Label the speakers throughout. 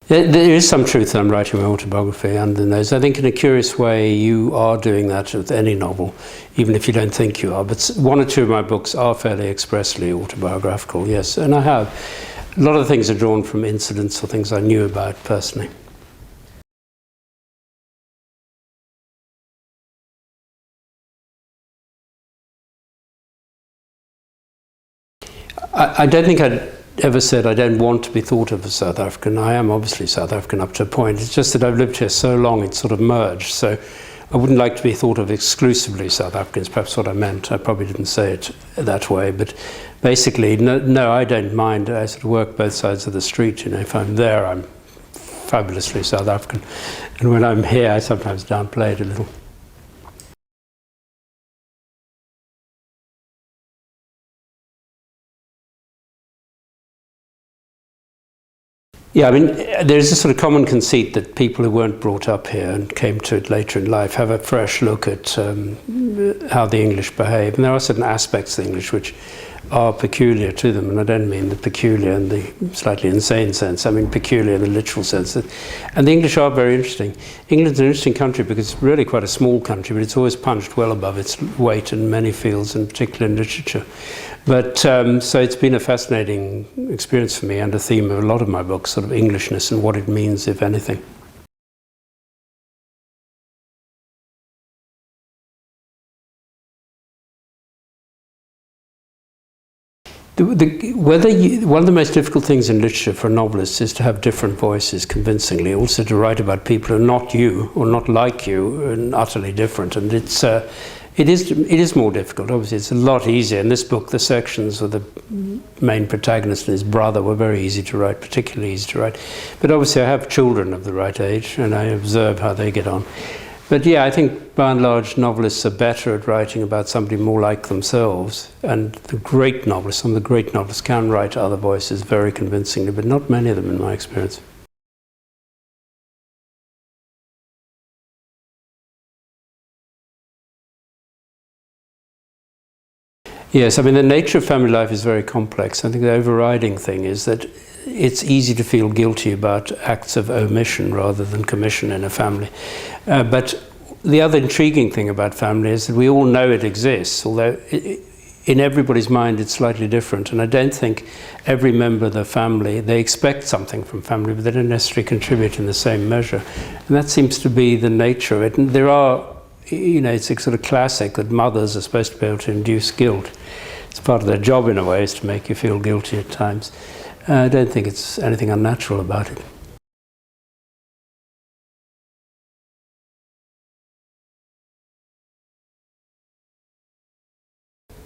Speaker 1: There is some truth that I'm writing my autobiography under those. I think in a curious way you are doing that with any novel, even if you don't think you are. But one or two of my books are fairly expressly autobiographical, yes. And I have. A lot of the things are drawn from incidents or things I knew about personally. I don't think I'd ever said I don't want to be thought of as South African. I am obviously South African up to a point. It's just that I've lived here so long, it's sort of merged. So I wouldn't like to be thought of exclusively South African, is perhaps what I meant. I probably didn't say it that way. But basically, no, I don't mind. I sort of work both sides of the street. You know, if I'm there, I'm fabulously South African. And when I'm here, I sometimes downplay it a little. Yeah, I mean, there's a sort of common conceit that people who weren't brought up here and came to it later in life have a fresh look at how the English behave. And there are certain aspects of the English which are peculiar to them. And I don't mean the peculiar in the slightly insane sense. I mean peculiar in the literal sense. And the English are very interesting. England's an interesting country because it's really quite a small country, but it's always punched well above its weight in many fields, and particularly in literature. But so it's been a fascinating experience for me, and a theme of a lot of my books, sort of Englishness and what it means, if anything. One of the most difficult things in literature for a novelist is to have different voices convincingly, also to write about people who are not you or not like you and utterly different. And it is more difficult. Obviously, it's a lot easier. In this book, the sections with the main protagonist and his brother were very easy to write, particularly easy to write. But obviously, I have children of the right age, and I observe how they get on. But yeah, I think by and large, novelists are better at writing about somebody more like themselves. And the great novelists, some of the great novelists, can write other voices very convincingly, but not many of them in my experience. Yes, I mean, the nature of family life is very complex. I think the overriding thing is that it's easy to feel guilty about acts of omission rather than commission in a family. But the other intriguing thing about family is that we all know it exists, although in everybody's mind it's slightly different. And I don't think every member of the family, they expect something from family, but they don't necessarily contribute in the same measure. And that seems to be the nature of it. And there are, you know, it's a sort of classic that mothers are supposed to be able to induce guilt. It's part of their job in a way, is to make you feel guilty at times. I don't think it's anything unnatural about it.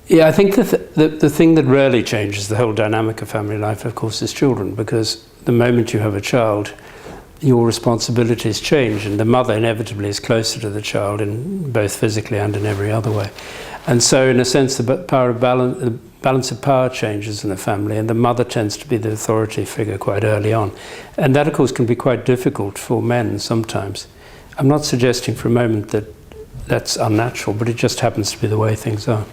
Speaker 1: Yeah, I think the thing that really changes the whole dynamic of family life, of course, is children, because the moment you have a child, your responsibilities change, and the mother inevitably is closer to the child, in both physically and in every other way. And so, in a sense, the balance of power changes in the family, and the mother tends to be the authority figure quite early on. And that, of course, can be quite difficult for men sometimes. I'm not suggesting for a moment that that's unnatural, but it just happens to be the way things are.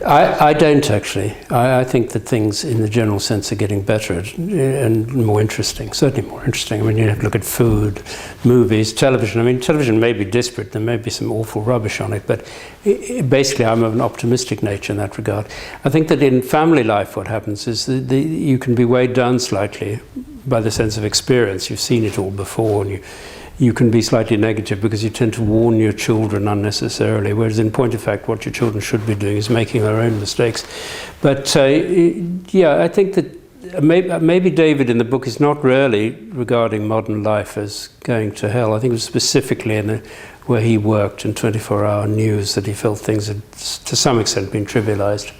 Speaker 1: I don't actually. I think that things in the general sense are getting better and more interesting, certainly more interesting. I mean, you have to look at food, movies, television. I mean, television may be disparate, there may be some awful rubbish on it, but basically I'm of an optimistic nature in that regard. I think that in family life what happens is that you can be weighed down slightly by the sense of experience. You've seen it all before, and you can be slightly negative because you tend to warn your children unnecessarily, whereas in point of fact what your children should be doing is making their own mistakes. But yeah, I think that maybe David in the book is not really regarding modern life as going to hell. I think it was specifically where he worked in 24-hour news that he felt things had to some extent been trivialized.